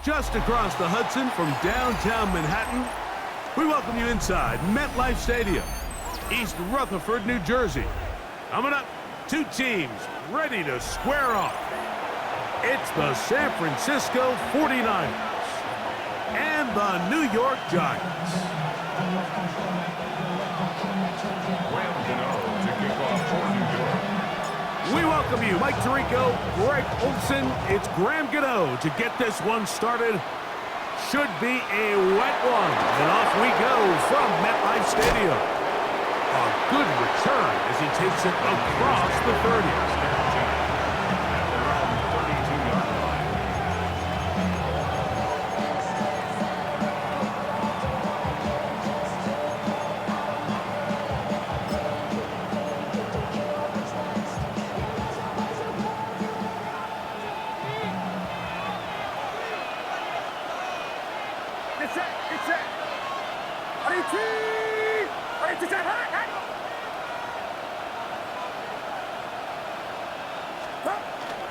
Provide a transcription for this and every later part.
just across the Hudson from downtown Manhattan. We welcome you inside MetLife Stadium, East Rutherford, New Jersey. Coming up, two teams ready to square off. It's the San Francisco 49ers and the New York Giants. We welcome you, Mike Tirico, Greg Olson. It's Graham Gano to get this one started. Should be a wet one. And off we go from MetLife Stadium. A good return as he takes it across the 30.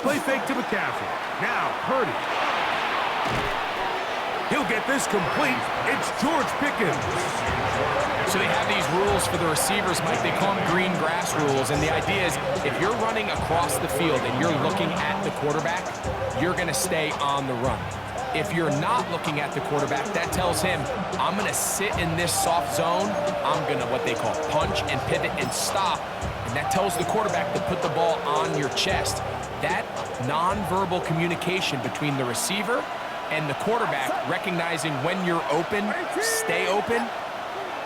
Play fake to McCaffrey. Now Purdy. He'll get this complete. It's George Pickens. So they have these rules for the receivers, Mike. They call them green grass rules. And the idea is if you're running across the field and you're looking at the quarterback, you're going to stay on the run. If you're not looking at the quarterback, that tells him, I'm going to sit in this soft zone. I'm going to, what they call, punch and pivot and stop. And that tells the quarterback to put the ball on your chest. That nonverbal communication between the receiver and the quarterback, recognizing when you're open, stay open,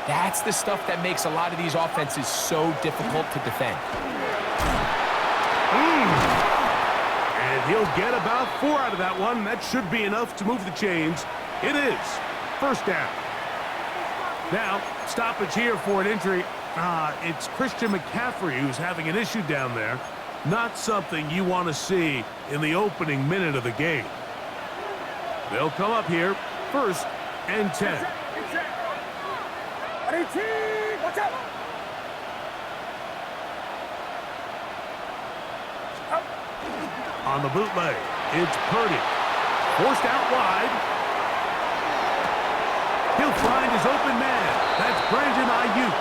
that's the stuff that makes a lot of these offenses so difficult to defend. And he'll get about 4 out of that one. That should be enough to move the chains. It is first down. Now, stoppage here for an injury. It's Christian McCaffrey who's having an issue down there. Not something you want to see in the opening minute of the game. They'll come up here, 1st and 10. On the bootleg, it's Purdy. Forced out wide. He'll find his open man. That's Brandon Ayuk.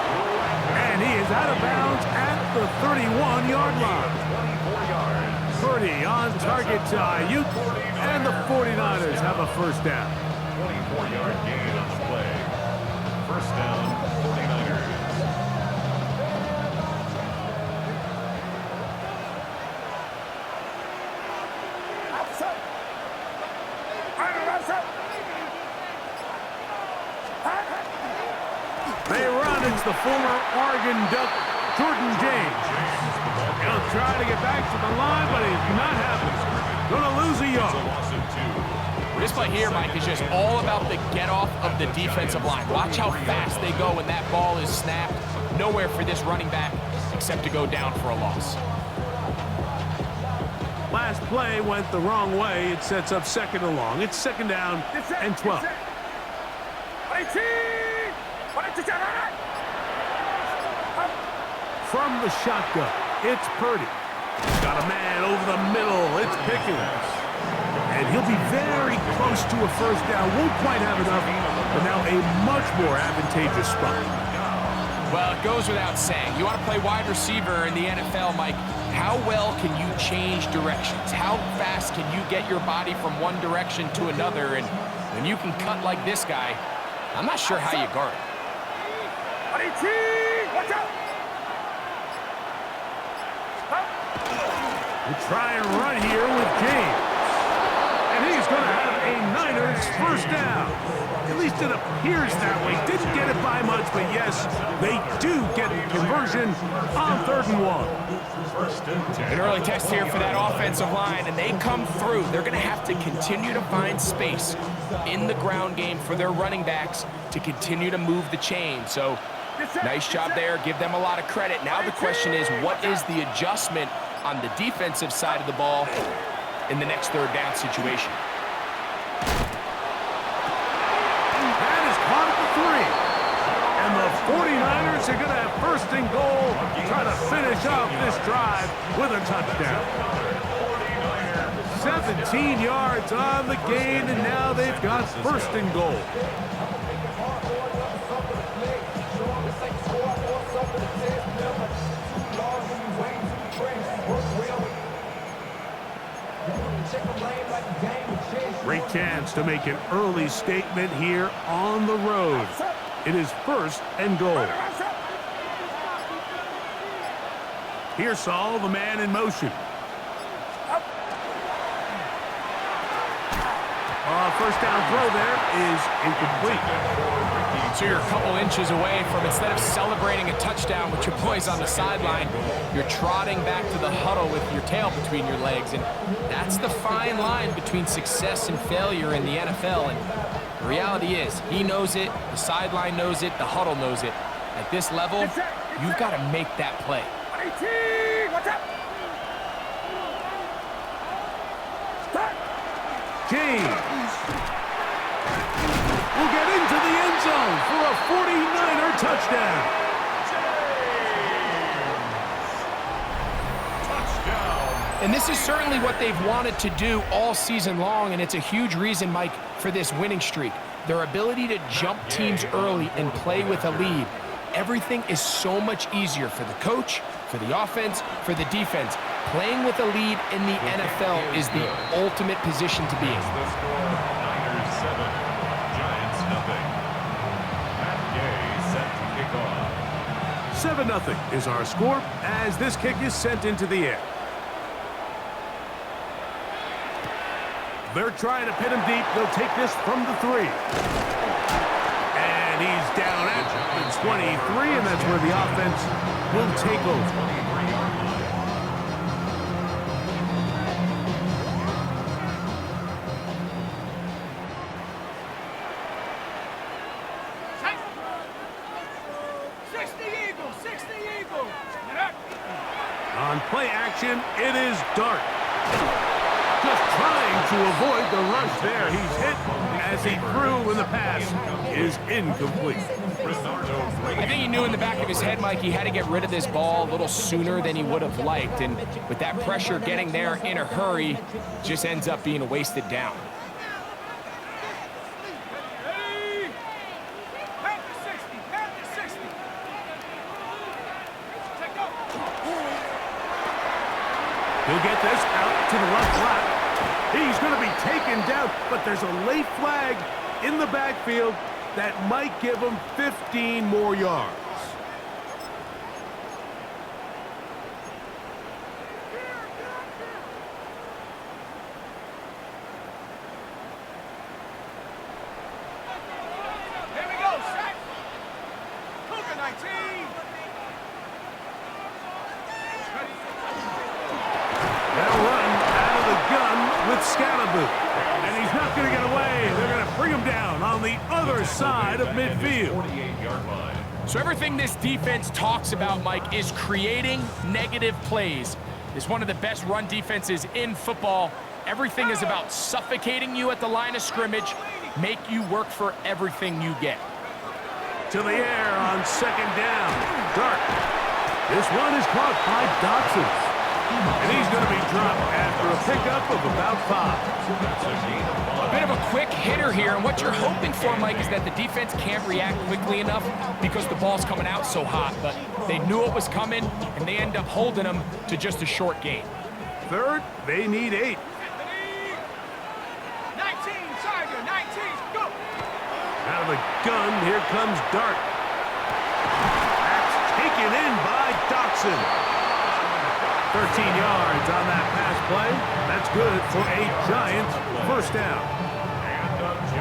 And he is out of bounds at the 31-yard line. Purdy on target to Ayuk, and the 49ers have a first down. 24-yard gain on the play. First down, 49ers. They run. It's the former Oregon Duck, Jordan James. He'll try to get back to the line, but he's not happening. Gonna lose a yard. This play here, Mike, is just all about the get-off of the defensive line. Watch how fast they go when that ball is snapped. Nowhere for this running back except to go down for a loss. Last play went the wrong way. It sets up 2nd and long. It's 2nd down and 12. From the shotgun, it's Purdy. Got a man over the middle. It's Pickens. And he'll be very close to a first down. Won't quite have enough, but now a much more advantageous spot. Well, it goes without saying. You want to play wide receiver in the NFL, Mike, how well can you change directions? How fast can you get your body from one direction to another? And when you can cut like this guy, I'm not sure how you guard it. Watch out! We try and run here with James. And he's going to have a Niners first down. At least it appears that way. Didn't get it by much, but yes, they do get the conversion on 3rd and 1. An early test here for that offensive line, and they come through. They're going to have to continue to find space in the ground game for their running backs to continue to move the chain. So, nice job there. Give them a lot of credit. Now the question is, what is the adjustment on the defensive side of the ball in the next 3rd down situation? That is caught at the 3. And the 49ers are going to have 1st and goal, try to finish off this drive with a touchdown. 17 yards on the gain, and now they've got first and goal. Great chance to make an early statement here on the road. It is first and goal. Pearsall, the man in motion. First down throw there is incomplete. So you're a couple inches away from, instead of celebrating a touchdown with your boys on the sideline, you're trotting back to the huddle with your tail between your legs. And that's the fine line between success and failure in the NFL. And the reality is, he knows it, the sideline knows it, the huddle knows it. At this level, you've got to make that play. James will get into the end zone for a 49er touchdown. And this is certainly what they've wanted to do all season long, and it's a huge reason, Mike, for this winning streak. Their ability to jump teams early and play with a lead. Everything is so much easier for the coach, for the offense, for the defense. Playing with a lead in the NFL is the ultimate position to be in. The score, Niners 7, Giants nothing. Matt Gay set to kick off. 7-0 is our score as this kick is sent into the air. They're trying to pin him deep. They'll take this from the 3. And he's down at the 23, and that's where the offense will take over. On play action, it is Dart. Just trying to avoid the rush there. He's hit as he threw, and the pass is incomplete. I think he knew in the back of his head, Mike, he had to get rid of this ball a little sooner than he would have liked. And with that pressure getting there in a hurry, just ends up being a wasted down. He'll get this out to the left flat. He's going to be taken down, but there's a late flag in the backfield that might give him 15 more yards. Here we go, set. Cougar 19. They'll run out of the gun with Scalaboo. And he's not going to get away. They're going to bring him down on the other side of midfield. 48-yard line. So everything this defense talks about, Mike, is creating negative plays. It's one of the best run defenses in football. Everything is about suffocating you at the line of scrimmage, make you work for everything you get. To the air on second down. Dart. This one is caught by Dotson. And he's going to be dropped after a pickup of about 5. A bit of a quick hitter here, and what you're hoping for, Mike, is that the defense can't react quickly enough because the ball's coming out so hot. But they knew it was coming, and they end up holding them to just a short gain. Third, they need 8. 19, Tiger, 19, go! Out of the gun, here comes Dart. That's taken in by Dotson. 13 yards on that pass play. That's good for a Giants first down.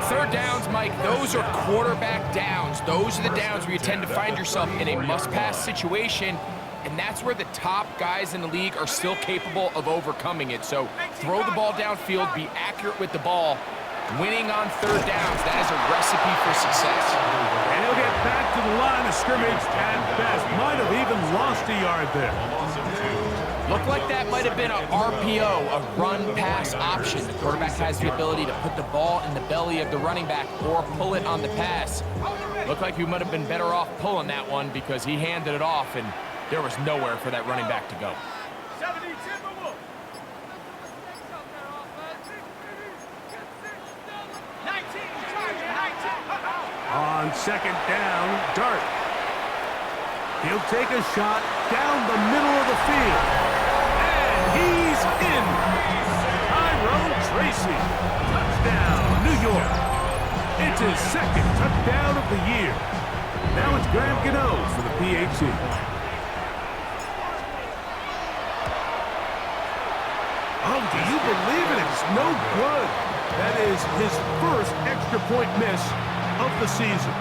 Third downs, Mike, those are quarterback downs. Those are the downs where you tend to find yourself in a must-pass situation, and that's where the top guys in the league are still capable of overcoming it. So throw the ball downfield, be accurate with the ball. Winning on third downs, that is a recipe for success. And he'll get back to the line of scrimmage at best. Might have even lost a yard there. Looked like that might have been a RPO, a run-pass option. The quarterback has the ability to put the ball in the belly of the running back or pull it on the pass. Looked like he might have been better off pulling that one because he handed it off, and there was nowhere for that running back to go. 70 Timberwolves. On second down, Dart. He'll take a shot down the middle of the field. And he's in. Tyrone Tracy. Touchdown, New York. It's his second touchdown of the year. Now it's Graham Gano for the PAT. Oh, do you believe it? It's no good. That is his first extra point miss of the season.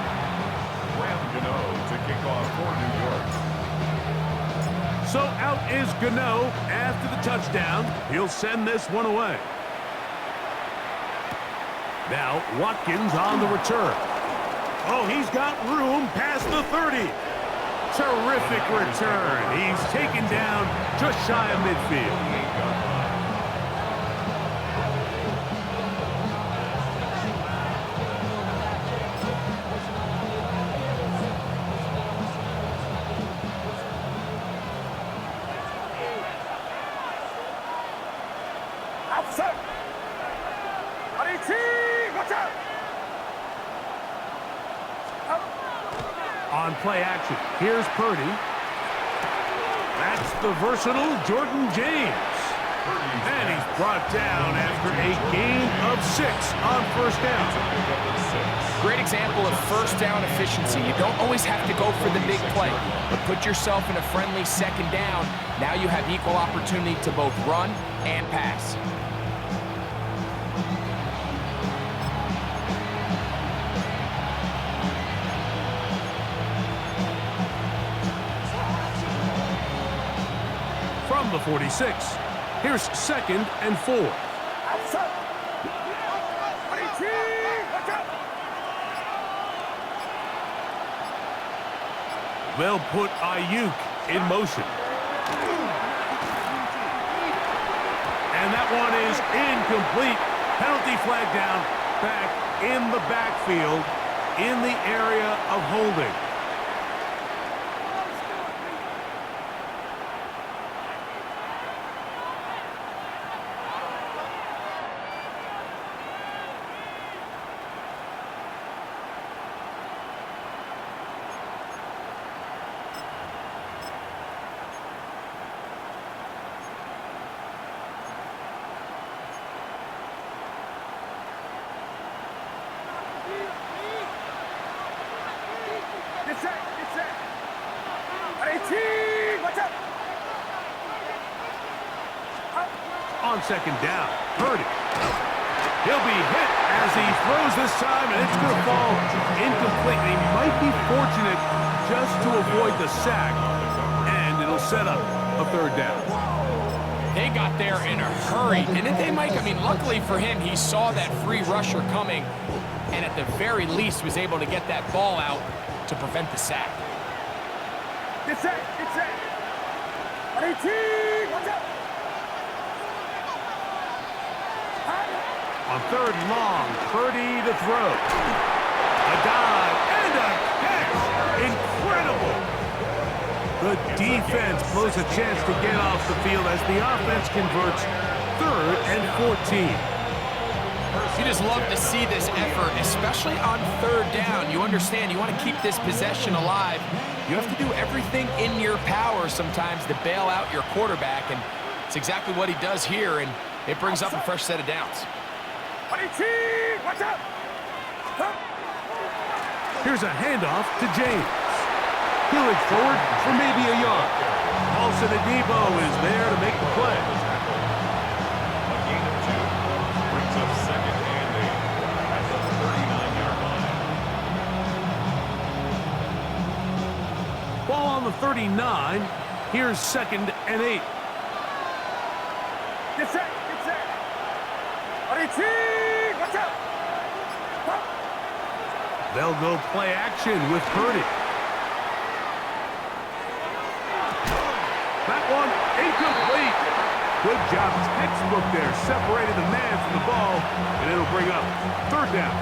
Graham Gano to kick off for New York. So out is Gano after the touchdown. He'll send this one away. Now Watkins on the return. Oh, he's got room past the 30. Terrific return. He's taken down just shy of midfield. Outside. Watch out. On play action, here's Purdy. That's the versatile Jordan James. And he's brought down after a gain of 6 on first down. Great example of first down efficiency. You don't always have to go for the big play, but put yourself in a friendly second down. Now you have equal opportunity to both run and pass. From the 46, here's second and 4. Outside. Watch out. They'll put Ayuk in motion. And that one is incomplete. Penalty flag down, back in the backfield, in the area of holding. Get set. Watch out. On second down, Purdy. He'll be hit as he throws this time, and it's going to fall incomplete. He might be fortunate just to avoid the sack, and it'll set up a third down. They got there in a hurry, didn't they, Mike? I mean, luckily for him, he saw that free rusher coming, and at the very least was able to get that ball out to prevent the sack. Get set. Watch out. On third and long, Purdy to throw. A dive and a catch. Incredible. The defense blows a chance to get off the field as the offense converts 3rd and 14. You just love to see this effort, especially on third down. You understand, you want to keep this possession alive. You have to do everything in your power sometimes to bail out your quarterback, and it's exactly what he does here, and it brings up a fresh set of downs. Watch out. Here's a handoff to James. He'll look forward for maybe a yard. Paulson Adebo is there to make the play. A gain of 2 brings up second and 8 at the 39-yard line. Ball on the 39. Here's second and 8. Get set. Watch out. They'll go play action with Purdy. That one incomplete. Good job. Textbook there. Separated the man from the ball, and it'll bring up third down.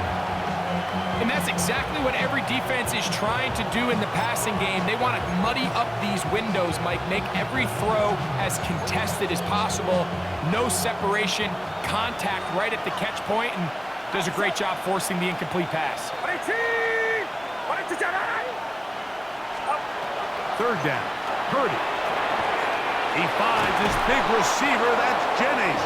And that's exactly what every defense is trying to do in the passing game. They want to muddy up these windows, Mike, make every throw as contested as possible. No separation, contact right at the catch point, and does a great job forcing the incomplete pass. Third down. Purdy. He finds his big receiver. That's Jennings.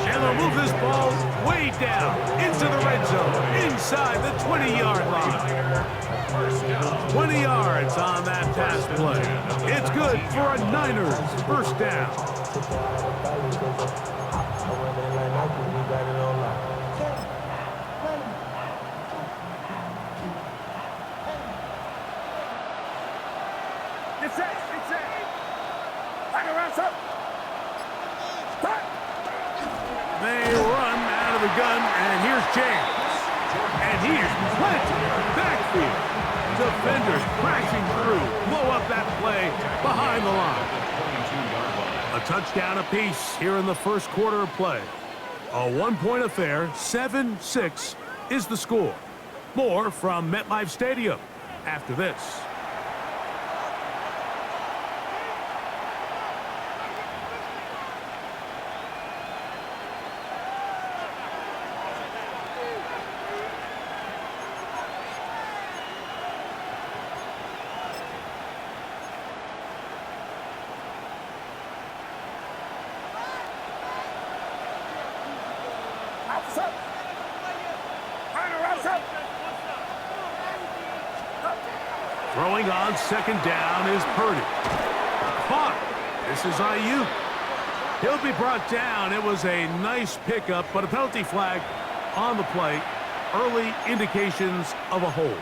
And they'll move this ball way down into the red zone, inside the 20-yard line. 20 yards on that pass play. It's good for a Niners first down. They run out of the gun, and here's James. And he's planted backfield. Defenders crashing through, blow up that play behind the line. A touchdown apiece here in the first quarter of play. A one-point affair, 7-6 is the score. More from MetLife Stadium after this. Throwing on second down is Purdy. Caught. This is Ayuk. He'll be brought down. It was a nice pickup, but a penalty flag on the play. Early indications of a hold.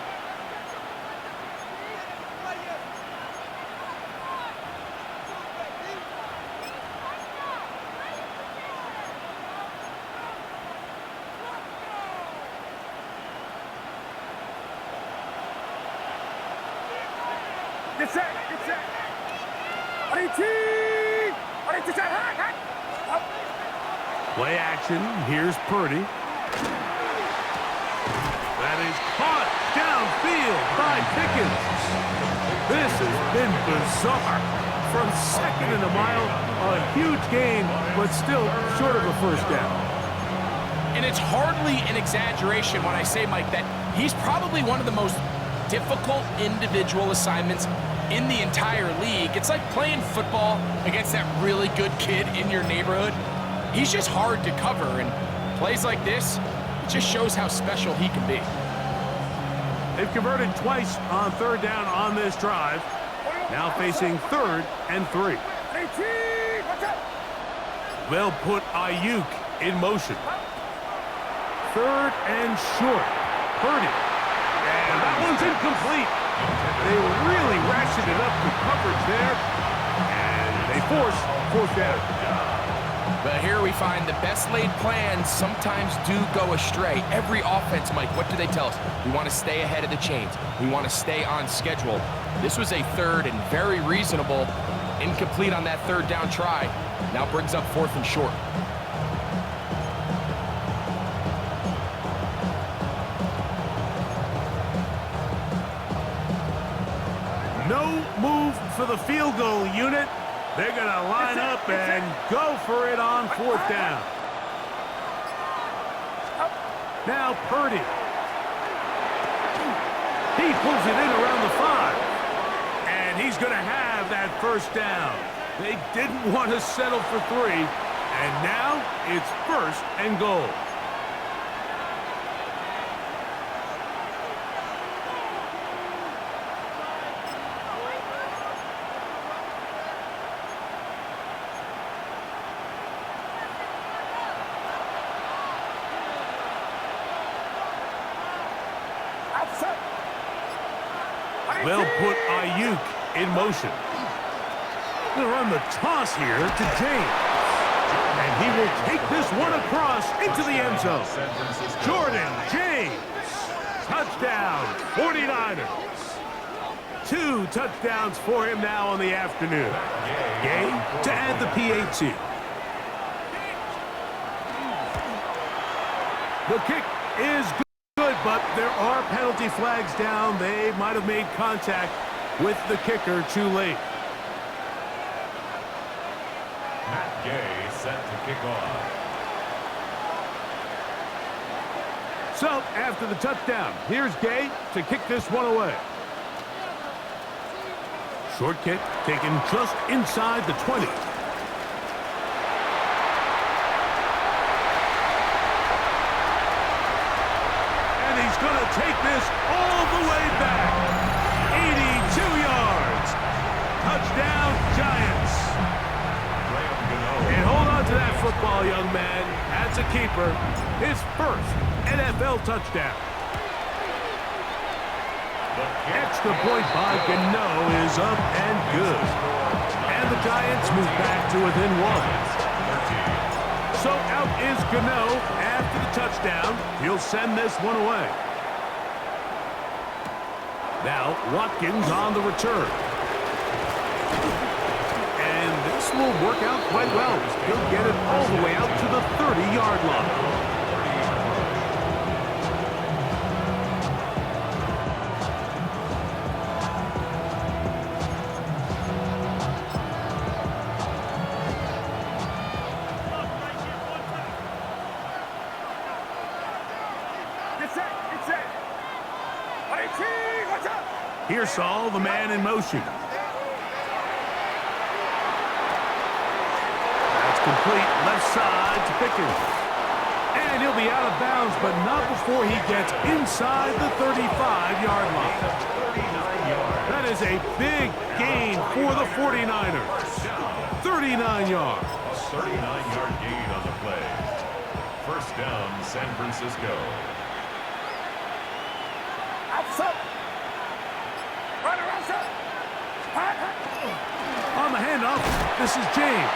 Play action. Here's Purdy. That is caught downfield by Pickens. This has been bizarre. From second and a mile, a huge gain, but still short of a first down. And it's hardly an exaggeration when I say, Mike, that he's probably one of the most difficult individual assignments in the entire league. It's like playing football against that really good kid in your neighborhood. He's just hard to cover, and plays like this, it just shows how special he can be. They've converted twice on third down on this drive. Now facing 3rd and 3. They'll put Ayuk in motion. 3rd and short. Purdy. And that one's incomplete. They really ratcheted up the coverage there. And they force 4th down. But here we find the best laid plans sometimes do go astray. Every offense, Mike, what do they tell us? We want to stay ahead of the chains. We want to stay on schedule. This was a 3rd and very reasonable. Incomplete on that 3rd down try. Now brings up 4th and short. No move for the field goal unit. They're going to line up and go for it on 4th down. Now Purdy. He pulls it in around the 5. And he's going to have that first down. They didn't want to settle for 3. And now it's 1st and goal. They'll put Ayuk in motion. They'll run the toss here to James. And he will take this one across into the end zone. Jordan James. Touchdown, 49ers. 2 touchdowns for him now on the afternoon. Gay to add the PAT. The kick is good, but there are penalty flags down. They might have made contact with the kicker too late. Matt Gay set to kick off. So, after the touchdown, here's Gay to kick this one away. Short kick taken just inside the 20. And he's going to take this all the way back. 82 yards. Touchdown, Giants. And hold on to that football, young man. That's a keeper. His first NFL touchdown. Extra point by Gano is up and good. And the Giants move back to within one. So out is Gano after the touchdown. He'll send this one away. Now Watkins on the return. And this will work out quite well. He'll get it all the way out to the 30-yard line. Here's Saul, the man in motion. That's complete, left side to Pickens. And he'll be out of bounds, but not before he gets inside the 35-yard line. That is a big gain for the 49ers. 39 yards. A 39-yard gain on the play. First down, San Francisco. On the handoff, this is James.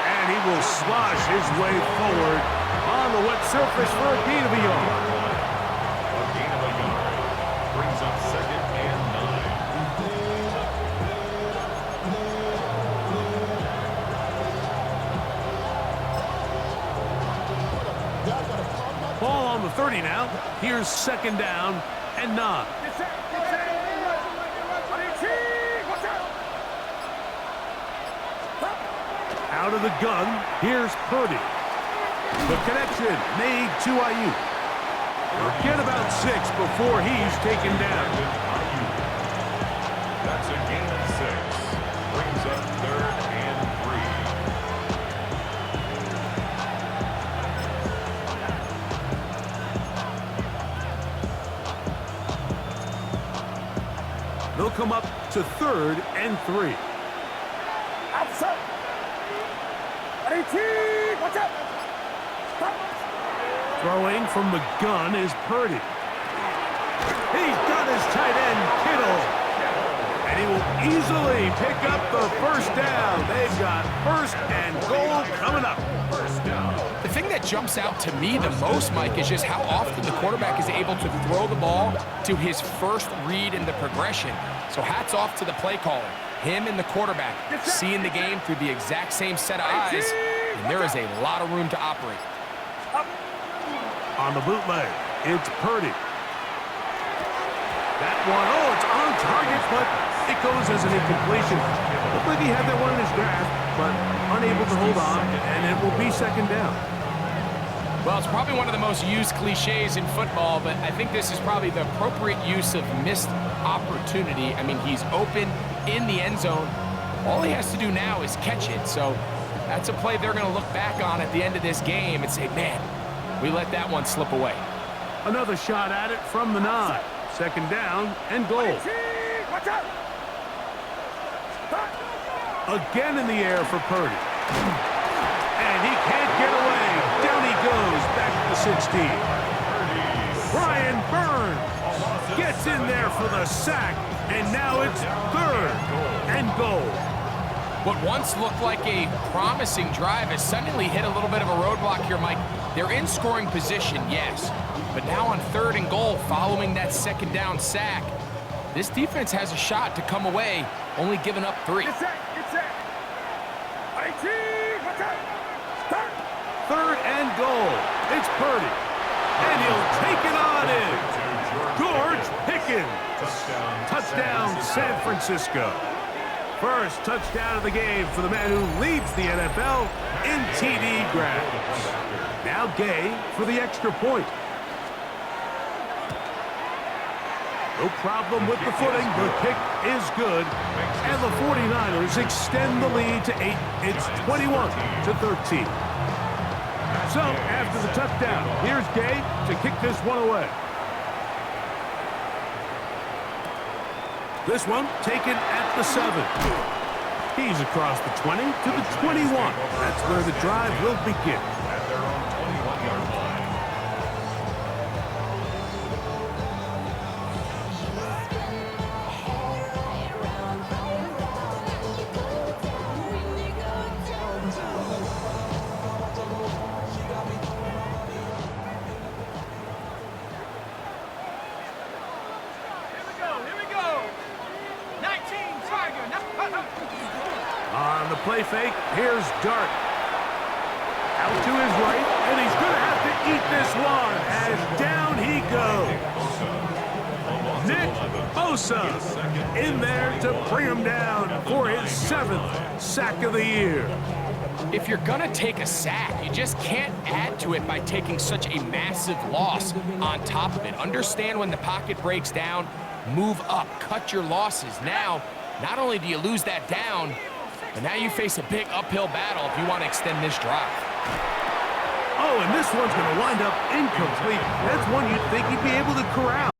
And he will slosh his way forward on the wet surface for a gain of a yard. A gain of a yard. Brings up second and 9. Ball on the 30 now. Here's second down and 9. Out of the gun, here's Purdy. The connection made to Ayuk. Get about 6 before he's taken down. That's a gain of 6. Brings up third and 3. They'll come up to third and 3. Throwing from the gun is Purdy. He's got his tight end, Kittle. And he will easily pick up the first down. They've got first and goal coming up. First down. The thing that jumps out to me the most, Mike, is just how often the quarterback is able to throw the ball to his first read in the progression. So hats off to the play caller. Him and the quarterback seeing the game through the exact same set of eyes, and there is a lot of room to operate. On the bootleg, it's Purdy. That one, oh, it's on target, but it goes as an incompletion. Looked like he had that one in his grasp, but unable to hold on, and it will be second down. Well, it's probably one of the most used cliches in football, but I think this is probably the appropriate use of missed opportunity. I mean, he's open in the end zone. All he has to do now is catch it. So that's a play they're going to look back on at the end of this game and say, man, we let that one slip away. Another shot at it from the 9. Second down and goal. Again in the air for Purdy. And he can't get away. Down he goes back to the 16. Brian Burns gets in there for the sack. And now it's third and goal. What once looked like a promising drive has suddenly hit a little bit of a roadblock here, Mike. They're in scoring position, yes. But now on third and goal, following that second down sack, this defense has a shot to come away, only giving up 3. Third and goal. It's Purdy. And he'll take it on in. George Pickens. Touchdown, San Francisco. First touchdown of the game for the man who leads the NFL in TD grabs. Now Gay for the extra point. No problem with the footing. The kick is good. And the 49ers extend the lead to 8. It's 21-13. So, after the touchdown, here's Gay to kick this one away. This one taken at the 7. He's across the 20 to the 21. That's where the drive will begin. On the play fake, here's Dart. Out to his right, and he's going to have to eat this one as down he goes. Nick Bosa in there to bring him down for his 7th sack of the year. If you're gonna take a sack, you just can't add to it by taking such a massive loss on top of it. Understand when the pocket breaks down, move up, cut your losses. Now, not only do you lose that down, but now you face a big uphill battle if you want to extend this drive. Oh, and this one's going to wind up incomplete. That's one you'd think he'd be able to corral.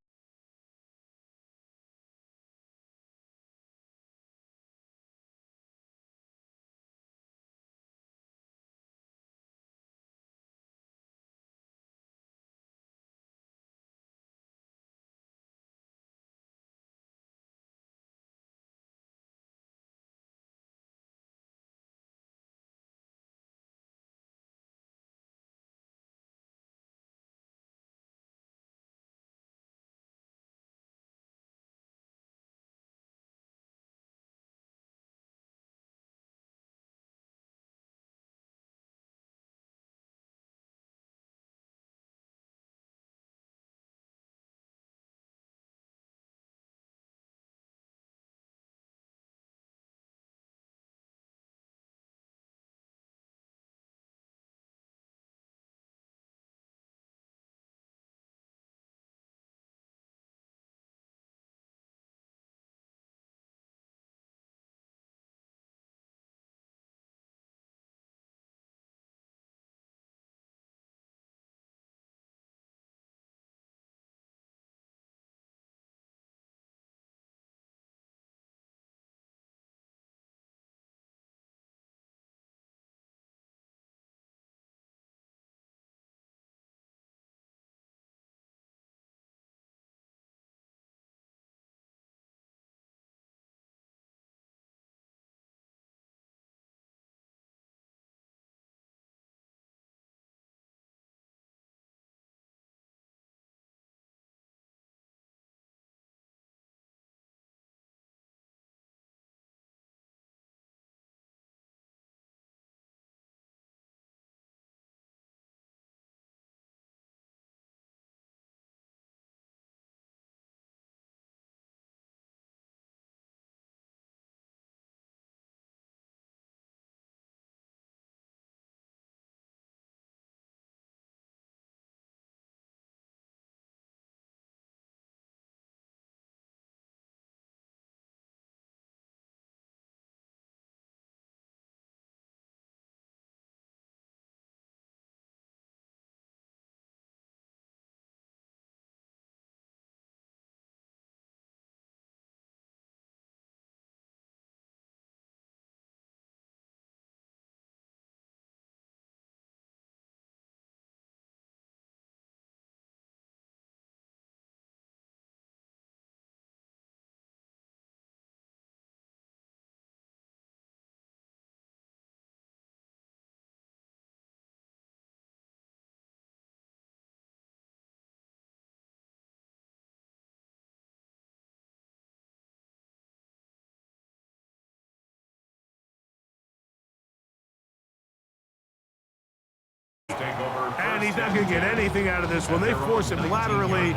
And he's not going to get anything out of this one. They force him laterally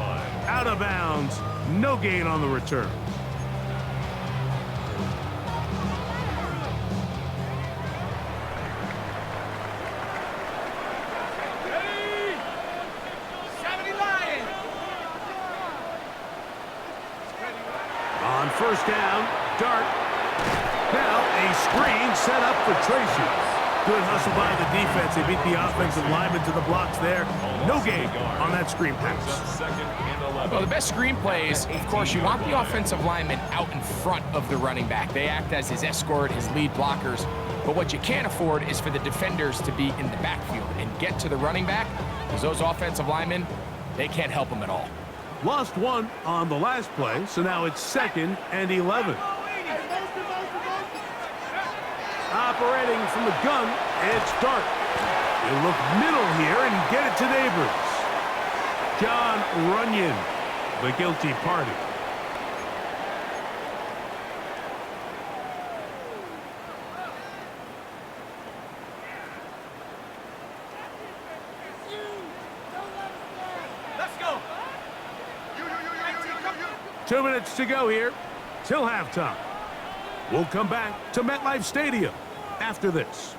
out of bounds. No gain on the return. first down. Dart. Now a screen set up for Tracy. Good hustle by the defense. They beat the offensive lineman to the blocks there. No gain on that screen pass. Well, the best screen plays, of course, you want the offensive lineman out in front of the running back. They act as his escort, his lead blockers. But what you can't afford is for the defenders to be in the backfield and get to the running back, because those offensive linemen, they can't help them at all. Lost one on the last play, so now it's 2nd and 11. Operating from the gun, it's Dart. You look middle here and get it to Neighbors. John Runyon, the guilty party. Let's go. 2 minutes to go here till halftime. We'll come back to MetLife Stadium after this.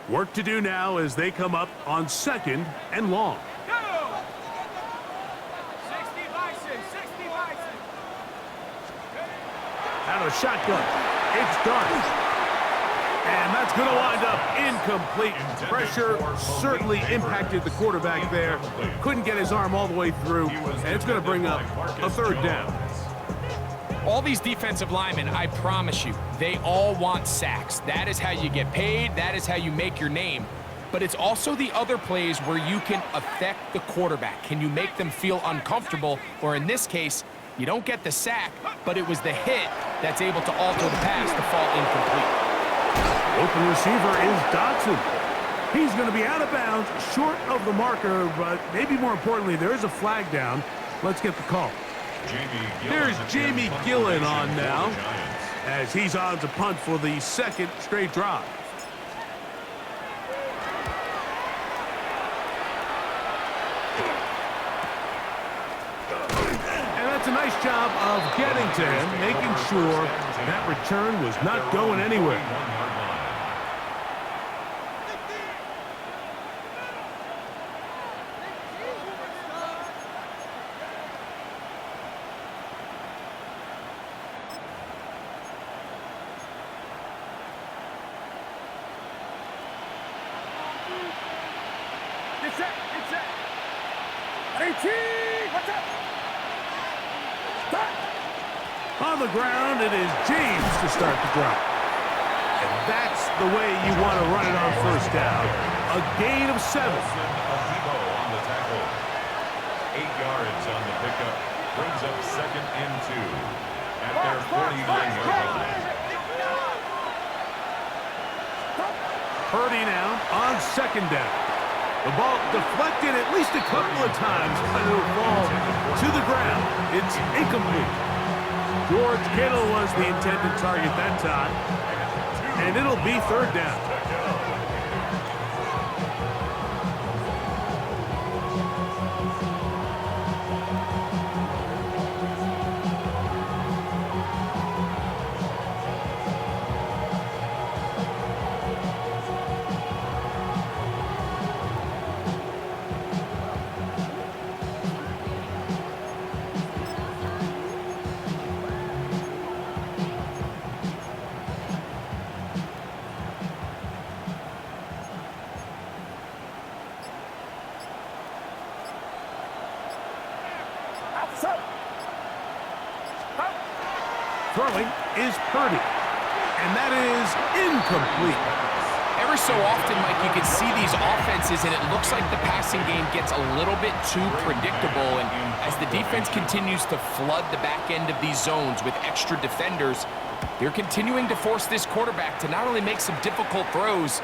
Work to do now as they come up on 2nd and long. Go. 60 Bison, 60 Bison. Out of shotgun, it's Dart. And that's going to wind up incomplete. Pressure certainly impacted the quarterback there. Couldn't get his arm all the way through, and it's going to bring up a 3rd down. All these defensive linemen, I promise you, they all want sacks. That is how you get paid. That is how you make your name. But it's also the other plays where you can affect the quarterback. Can you make them feel uncomfortable? Or in this case, you don't get the sack, but it was the hit that's able to alter the pass to fall incomplete. Open receiver is Dotson. He's going to be out of bounds, short of the marker, but maybe more importantly, there is a flag down. Let's get the call. There's Jamie Gillen on now, as he's on to punt for the 2nd straight drive. And that's a nice job of getting to him, making sure that return was not going anywhere. Get set, get set. 18, what's up? Stop. On the ground, it is James to start the drive. And that's the way you want to run it on 1st down. A gain of 7. On the tackle. 8 yards on the pickup. Brings up 2nd and 2 at their 49-yard line. Purdy now on 2nd down. The ball deflected at least a couple of times, but it'll fall to the ground. It's incomplete. George Kittle was the intended target that time, and it'll be 3rd down. Throwing is Purdy, and that is incomplete. Every so often, Mike, you can see these offenses, and it looks like the passing game gets a little bit too predictable. And as the defense continues to flood the back end of these zones with extra defenders, they're continuing to force this quarterback to not only make some difficult throws,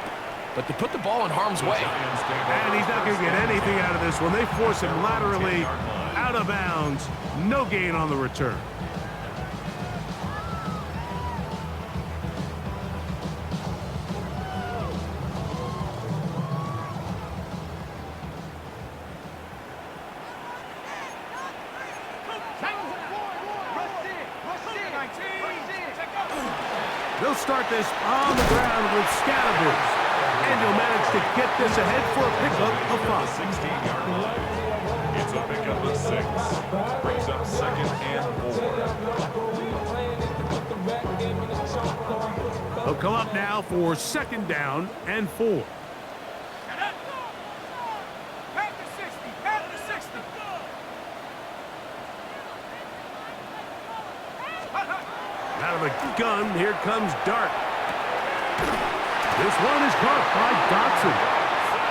but to put the ball in harm's way. And he's not going to get anything out of this one. They force him laterally out of bounds. No gain on the return. They'll start this on the ground with Scalaboo. And he'll manage to get this ahead for a pickup of 5. 16-yard line. It's a pickup of 6. Brings up second and 4. They'll come up now for second down and 4. Pass the 60. Pass the 60. Out of the gun, here comes Dart. This one is caught by Dotson.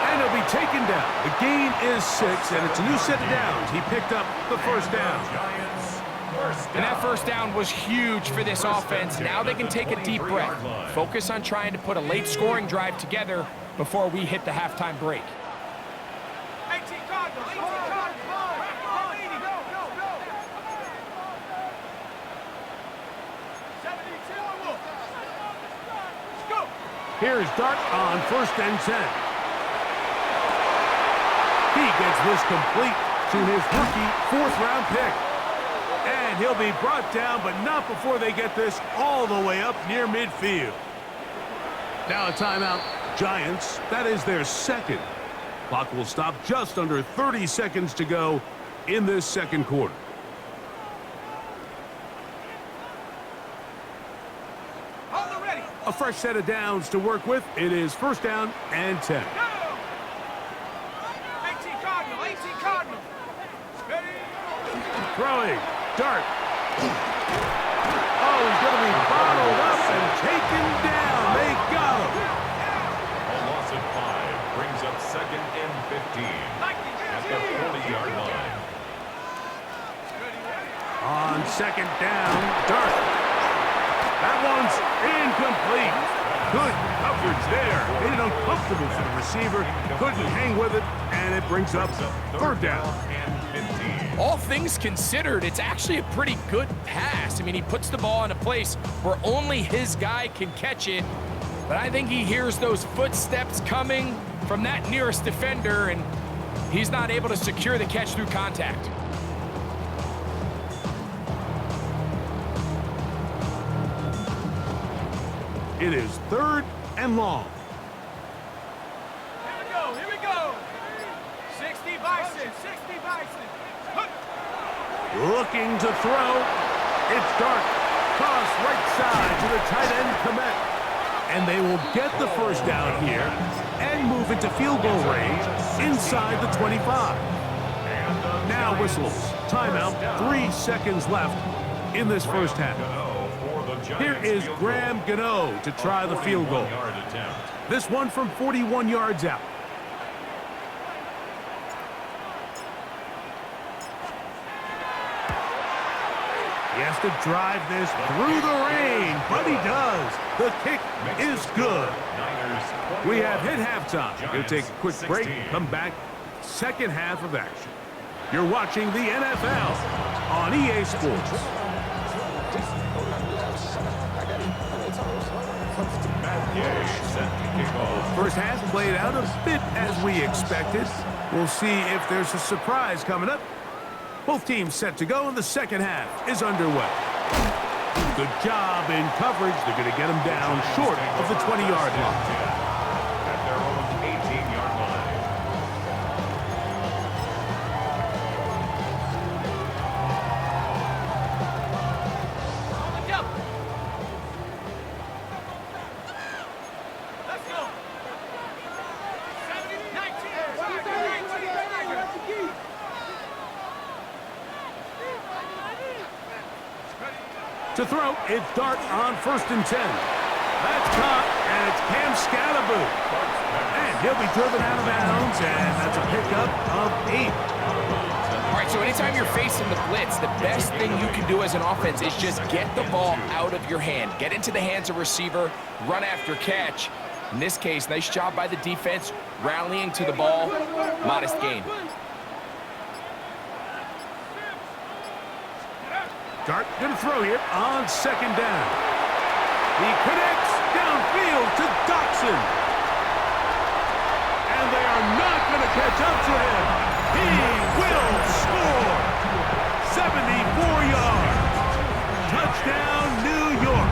And he'll be taken down. The gain is 6, and it's a new set of downs. He picked up the first down. Giants, first And that down. first down was huge for this offense. Now they can take a deep breath. Focus on trying to put a late scoring drive together before we hit the halftime break. 18 Cardinals. 18 Cardinals. Go, 72. Go. Here's Dart on first and 10. He gets this complete to his rookie fourth-round pick. And he'll be brought down, but not before they get this all the way up near midfield. Now a timeout. Giants, that is their second. Clock will stop just under 30 seconds to go in this second quarter. Hold it ready. A fresh set of downs to work with. It is first down and 10. Go. 18 Cardinals. 18 Cardinals. Ready. Throwing. Dart. Oh, he's going to be bottled up and taken down. They got him. A loss of 5 brings up second and 15 at the 40-yard line. On second down, Dart. That one's incomplete. Good coverage there. Made it uncomfortable for the receiver. Couldn't hang with it, and it brings up third down. And 15. All things considered, it's actually a pretty good pass. I mean, he puts the ball in a place where only his guy can catch it. But I think he hears those footsteps coming from that nearest defender, and he's not able to secure the catch through contact. It is third and long. Here we go. Here we go. 60 Bison. 60 Bison. Hook. Looking to throw. It's Dart. Cross right side to the tight end, Komet. And they will get the first down here and move into field goal range inside the 25. Now whistles. Timeout. 3 seconds left in this first half. Here is Graham Gano to try the field goal. This one from 41 yards out. He has to drive this through the rain, but he does. The kick is good. We have hit halftime. We'll take a quick break, come back, second half of action. You're watching the NFL on EA Sports. First half played out a bit as we expected. We'll see if there's a surprise coming up. Both teams set to go, and the second half is underway. Good job in coverage. They're going to get him down short of the 20-yard line. At their own 18-yard line. Let's go. 70, 19. To throw, it's Dart on first and 10. That's caught, and it's Cam Scalaboo. And he'll be driven out of bounds, and that's a pickup of 8. All right, so anytime you're facing the blitz, the best thing you can do as an offense is just get the ball out of your hand. Get into the hands of receiver, run after catch. In this case, nice job by the defense, rallying to the ball, modest gain. Dart going to throw here on second down. He connects downfield to Dotson. And they are not going to catch up to him. He will score. 74 yards. Touchdown, New York.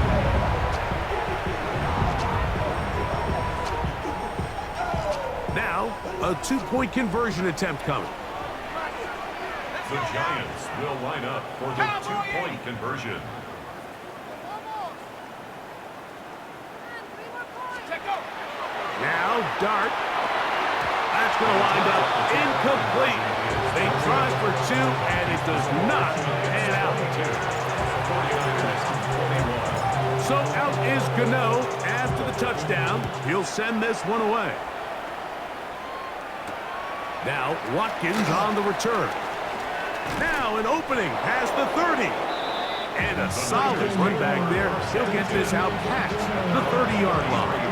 a two-point conversion attempt coming. The Giants will line up for the two-point conversion. Now, Dart. That's going to wind up incomplete. They try for two, and it does not pan out. So out is Gano after the touchdown. He'll send this one away. Now, Watkins on the return. Now an opening past the 30. And a solid run back there. He'll get this out past the 30-yard line.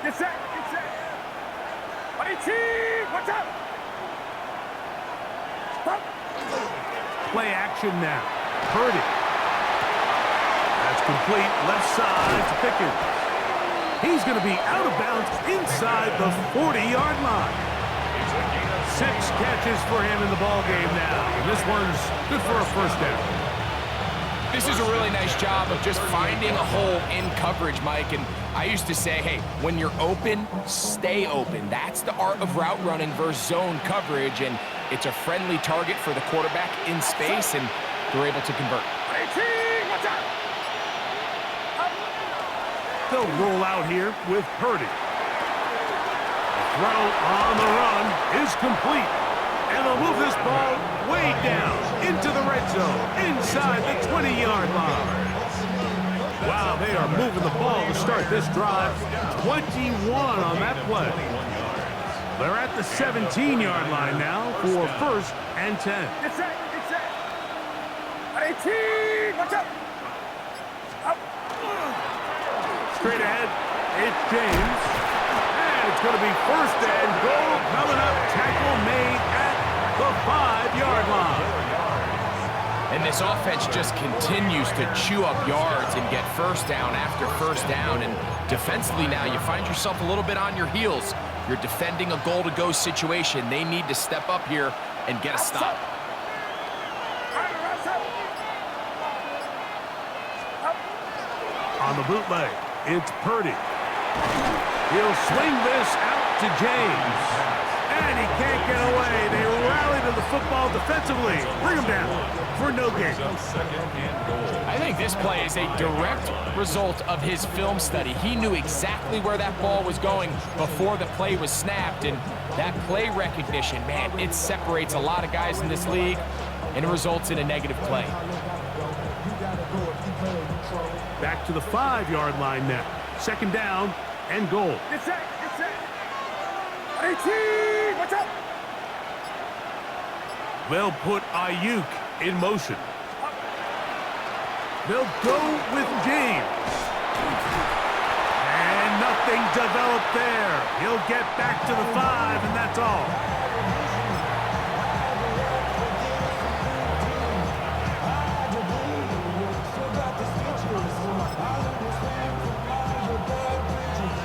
Get set, get set. Watch out. Stop. Play action now. Purdy. That's complete left side to Pickens. He's going to be out of bounds inside the 40-yard line. 6 catches for him in the ball game now. And this one's good for a first down. This is a really nice job of just finding a hole in coverage, Mike. And I used to say, hey, when you're open, stay open. That's the art of route running versus zone coverage. And it's a friendly target for the quarterback in space, and they're able to convert. Watch out. They'll roll out here with Purdy. The throw on the run is complete. And they'll move this ball way down into the red zone, inside the 20-yard line. Wow, they are moving the ball to start this drive. 21 on that play. They're at the 17-yard line now for first and 10. Get set, get set. 18, watch out. Straight ahead, it's James. And it's going to be first and goal coming up. Tackle made at the 5-yard line. And this offense just continues to chew up yards and get first down after first down. And defensively now, you find yourself a little bit on your heels. You're defending a goal-to-go situation. They need to step up here and get a stop. On the bootleg, it's Purdy. He'll swing this out to James. And he can't get away. They rally to the football defensively. Bring him down for no gain. I think this play is a direct result of his film study. He knew exactly where that ball was going before the play was snapped. And that play recognition, man, it separates a lot of guys in this league, and it results in a negative play. Back to the 5-yard line now. Second down and goal. Get set, get set. 18, watch out. They'll put Ayuk in motion. They'll go with James. And nothing developed there. He'll get back to the 5, and that's all.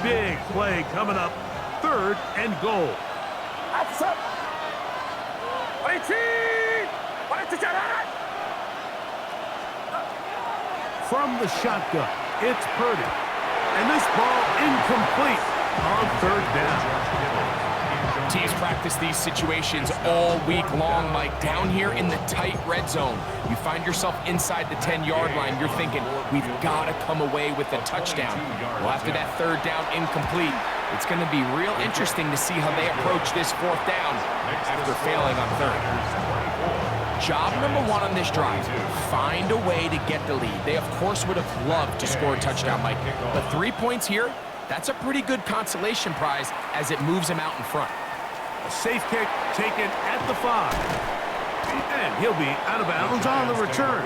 Big play coming up. Third and goal. That's up. 18, From the shotgun, it's Purdy. And this ball incomplete on third down. Teams practice these situations all week long, Mike. Down here in the tight red zone, you find yourself inside the 10-yard line. You're thinking, we've got to come away with a touchdown. Well, after that third down incomplete, it's going to be real interesting to see how they approach this fourth down after failing on third. Job number 1 on this drive, find a way to get the lead. They, of course, would have loved to score a touchdown, Mike. But 3 points here, that's a pretty good consolation prize as it moves them out in front. A safe kick taken at the 5. And he'll be out of bounds on the return.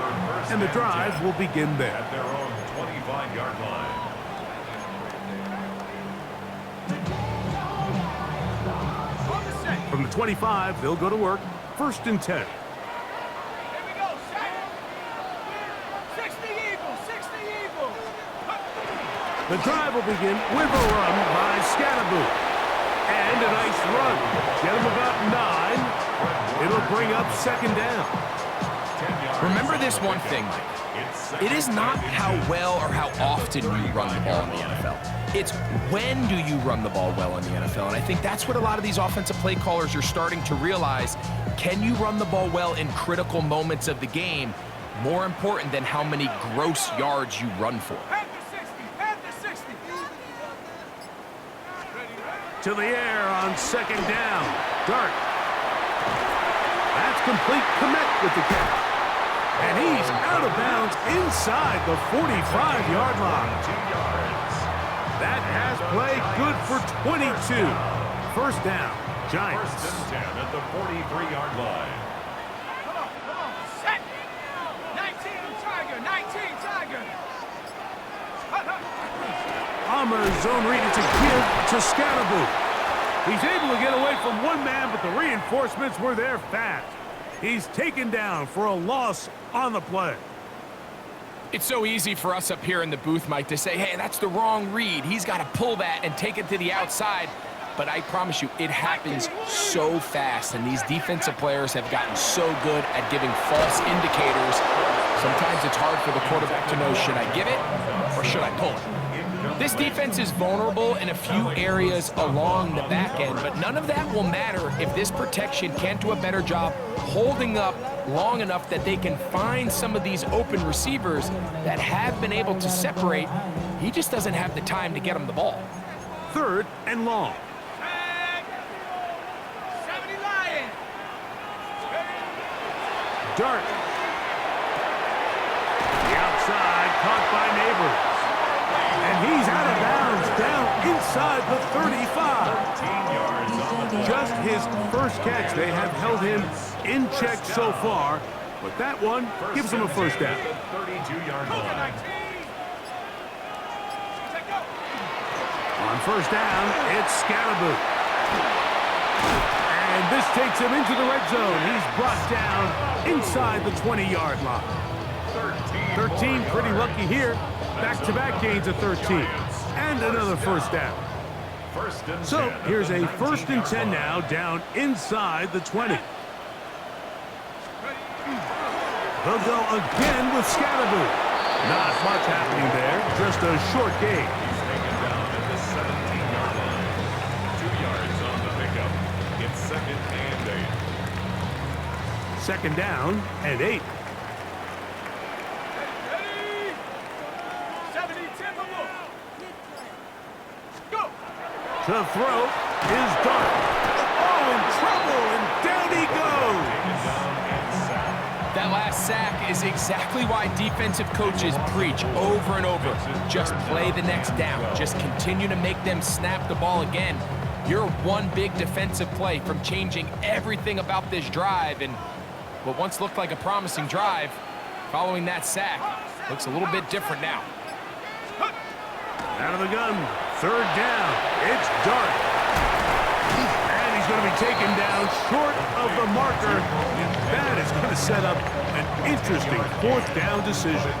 And the drive will begin there. At their own 25-yard line. From the 25, they'll go to work. First and 10. Here we go, set. 60 Eagles, 60 Eagles. The drive will begin with a run by Scatterboot. And a nice run. Get him about 9. It'll bring up second down. Remember this one thing, Mike. It is not how well or how often you run the ball in the NFL. It's when do you run the ball well in the NFL. And I think that's what a lot of these offensive play callers are starting to realize. Can you run the ball well in critical moments of the game? More important than how many gross yards you run for. To the air on second down. Dart. That's complete. Commit with the catch. And he's out of bounds inside the 45-yard line. That has play good for 22. First down, Giants. First and 10 at the 43-yard line. Come on, set. 19 Tiger, 19 Tiger. Palmer zone read. It's a give to Scatterboot. He's able to get away from one man, but the reinforcements were there fast. He's taken down for a loss on the play. It's so easy for us up here in the booth, Mike, to say, hey, that's the wrong read. He's got to pull that and take it to the outside. But I promise you, it happens so fast, and these defensive players have gotten so good at giving false indicators. Sometimes it's hard for the quarterback to know, should I give it or should I pull it? This defense is vulnerable in a few areas along the back end, but none of that will matter if this protection can't do a better job holding up long enough that they can find some of these open receivers that have been able to separate. He just doesn't have the time to get them the ball. Third and long. 70 Lion. Dart. The outside, caught by Neighbors. And he's out of bounds, down inside the 35. 13 yards on the Just his first catch. They have held him in check so far, but that one gives him a first down. 32-yard line. On first down, it's Scatterboot. And this takes him into the red zone. He's brought down inside the 20-yard line. 13, pretty lucky here. Back-to-back gains of 13. And another first down. First and So 10 here's at a the first and 10 19-yard now, down inside the 20. They'll go again with Scatterboot. Not much happening there, just a short gain. He's taken down at the 17-yard line. 2 yards on the pickup. It's second and 8. Second down and 8. Ready? 70 Timberwolf. Go. To throw is Dart. Oh, in trouble, and down he goes. Taken down and sacked. That last sack is exactly why defensive coaches preach over and over. Just play the next down. Just continue to make them snap the ball again. You're one big defensive play from changing everything about this drive, and what once looked like a promising drive, following that sack, looks a little bit different now. Out of the gun, third down, it's Dart. And he's going to be taken down short of the marker. That is going to set up an interesting fourth down decision.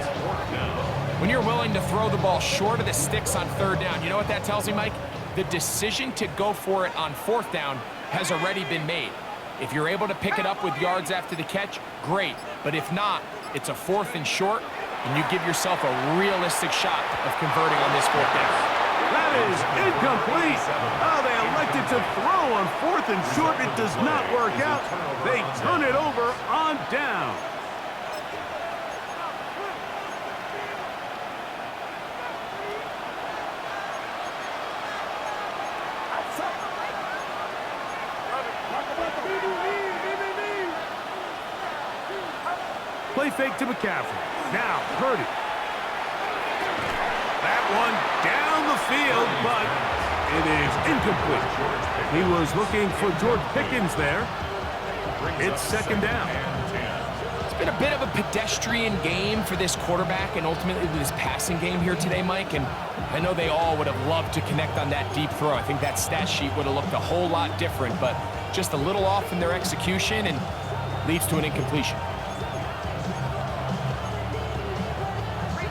When you're willing to throw the ball short of the sticks on third down, you know what that tells me, Mike? The decision to go for it on fourth down has already been made. If you're able to pick it up with yards after the catch, great. But if not, it's a fourth and short, and you give yourself a realistic shot of converting on this fourth down. That is incomplete. Oh, they elected to throw on fourth and short. It does not work out. They turn it over on down. Play fake to McCaffrey. Now, Purdy. That one down the field, but it is incomplete. He was looking for George Pickens there. It's second down. It's been a bit of a pedestrian game for this quarterback and ultimately this passing game here today, Mike. And I know they all would have loved to connect on that deep throw. I think that stat sheet would have looked a whole lot different, but just a little off in their execution and leads to an incompletion.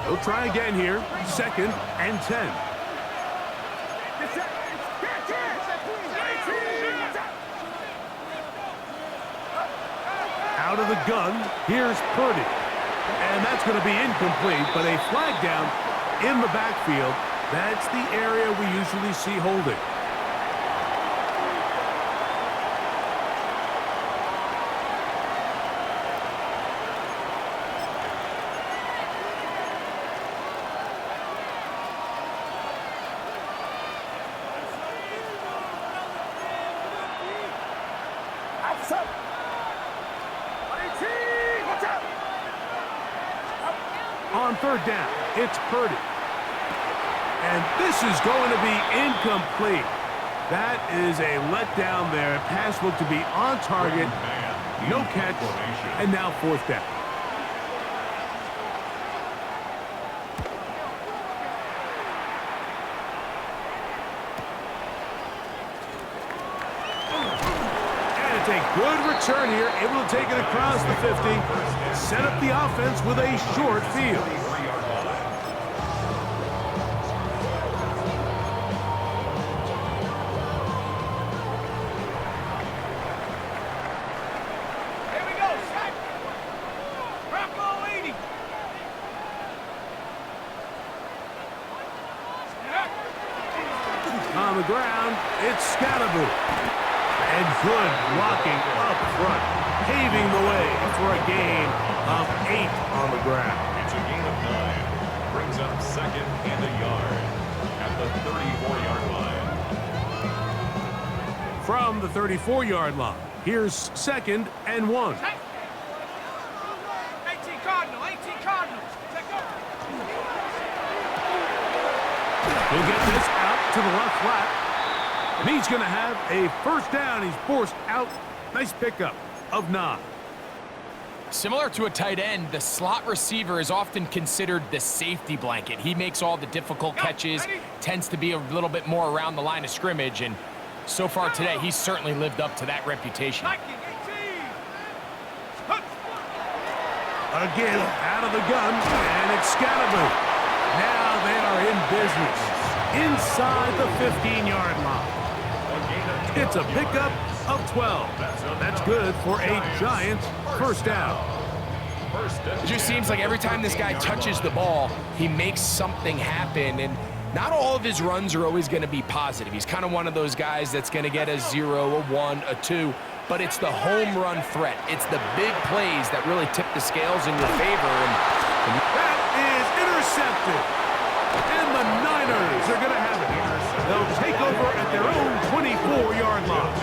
They'll try again here. Second and 10. out of the gun. Here's Purdy. And that's going to be incomplete, but a flag down in the backfield. That's the area we usually see holding. On third down, it's Purdy. And this is going to be incomplete. That is a letdown there. Pass looked to be on target. No catch. And now fourth down. And it's a good return here. Able to take it across the 50. Set up the offense with a short field. On the ground, it's Scatterbo. And good blocking up front, paving the way for a gain of 8 on the ground. It's a gain of 9. Brings up second and a yard at the 34-yard line. From the 34-yard line, here's second and 1. 18 Cardinal, 18 Cardinals. He'll get this out to the left flat. And he's going to have a first down. He's forced out. Nice pickup of 9. Similar to a tight end, the slot receiver is often considered the safety blanket. He makes all the difficult catches, tends to be a little bit more around the line of scrimmage, and so far today, he's certainly lived up to that reputation. Again, out of the gun, and it's Scatterbo. Now they are in business inside the 15-yard line. It's a pickup of 12. That's good for a Giants first down. It just seems like every time this guy touches the ball, he makes something happen, and not all of his runs are always going to be positive. He's kind of one of those guys that's going to get a 0, a 1, a 2, but it's the home run threat. It's the big plays that really tip the scales in your favor. And that is intercepted. And the Niners are going to have it. They'll take over at their own 24-yard line.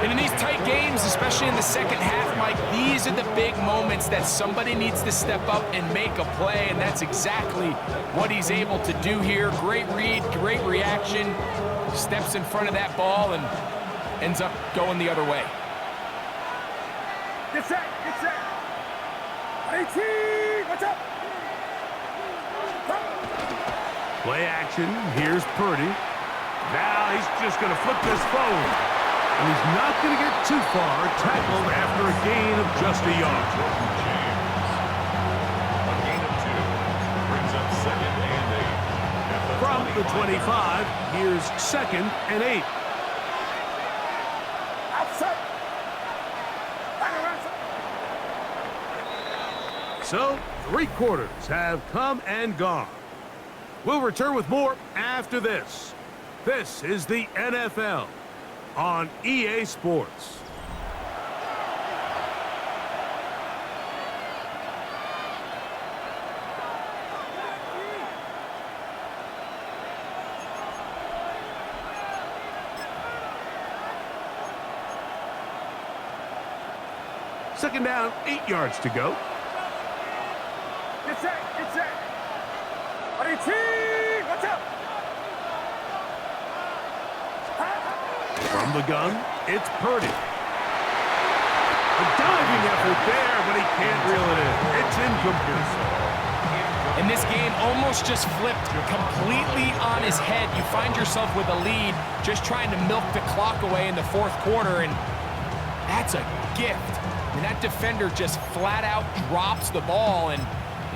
And in these tight games, especially in the second half, Mike, these are the big moments that somebody needs to step up and make a play, and that's exactly what he's able to do here. Great read, great reaction, steps in front of that ball and ends up going the other way. Get set, get set. 18, what's up? Play action. Here's Purdy. Now he's just going to flip this forward. And he's not going to get too far. Tackled after a gain of just a yard. A gain of 2. Brings up second and 8. From the 25, here's second and 8. So, 3 quarters have come and gone. We'll return with more after this. This is the NFL on EA Sports. Second down, 8 yards to go. Get set, get set. 18, what's up? From the gun, it's Purdy. A diving effort there, but he can't reel it in. It's incomplete. And this game almost just flipped completely on his head. You find yourself with a lead, just trying to milk the clock away in the fourth quarter, and that's a gift. And that defender just flat out drops the ball, and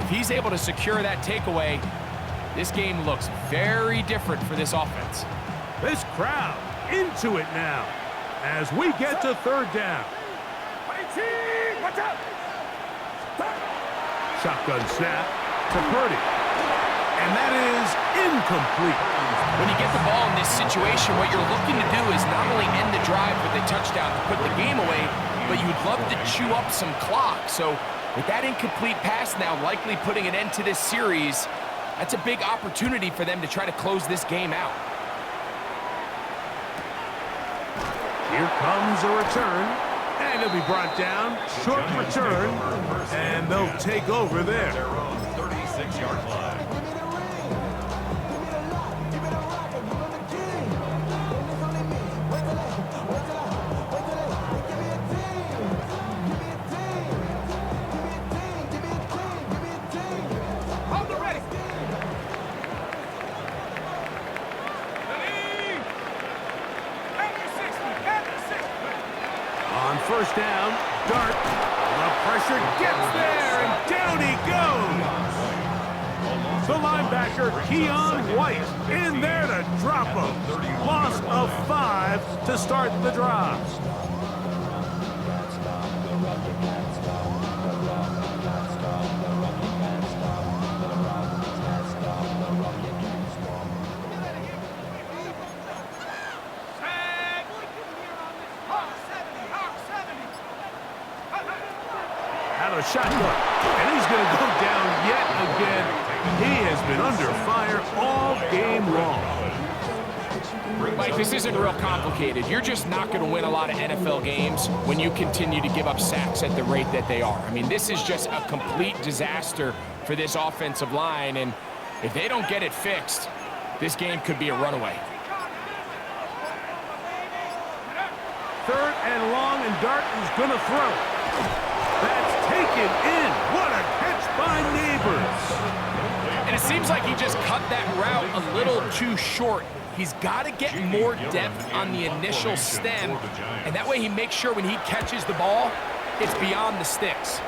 if he's able to secure that takeaway, this game looks very different for this offense. This crowd into it now as we get to third down. 18, Shotgun snap to Purdy. And that is incomplete. When you get the ball in this situation, what you're looking to do is not only end the drive with a touchdown to put the game away, but you'd love to chew up some clock. So with that incomplete pass now likely putting an end to this series, that's a big opportunity for them to try to close this game out. Here comes a return, and it'll be brought down. Short return, and they'll take over there. Their own 36-yard line. On first down, Dart. The pressure gets there, and down he goes. The linebacker, Keon White, in there to drop him. Loss of 5 to start the drive. Out of shotgun, and he's going to go down yet again. He has been under fire all game long. Mike, this isn't real complicated. You're just not going to win a lot of NFL games when you continue to give up sacks at the rate that they are. I mean, this is just a complete disaster for this offensive line, and if they don't get it fixed, this game could be a runaway. Third and long, and Dart is going to throw. That's taken in. What a catch by Neighbors. And it seems like he just cut that route a little too short. He's got to get more depth on the initial stem, and that way he makes sure when he catches the ball, it's beyond the sticks.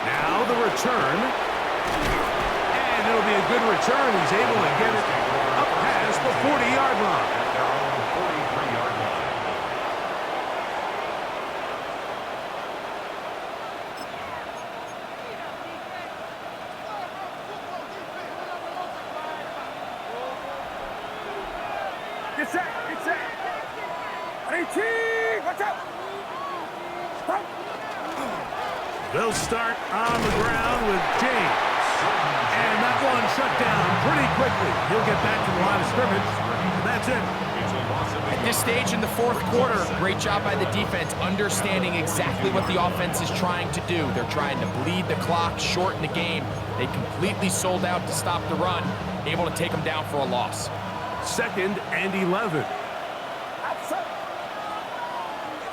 Now the return. And it'll be a good return. He's able to get it up past the 40-yard line. Their own 43-yard line. Get set, get set. 18, watch out. Stop. They'll start on the ground with James. And that one shut down pretty quickly. He'll get back to the line of scrimmage. And that's it. At this stage in the fourth quarter, great job by the defense understanding exactly what the offense is trying to do. They're trying to bleed the clock, shorten the game. They completely sold out to stop the run, able to take them down for a loss. 2nd and 11.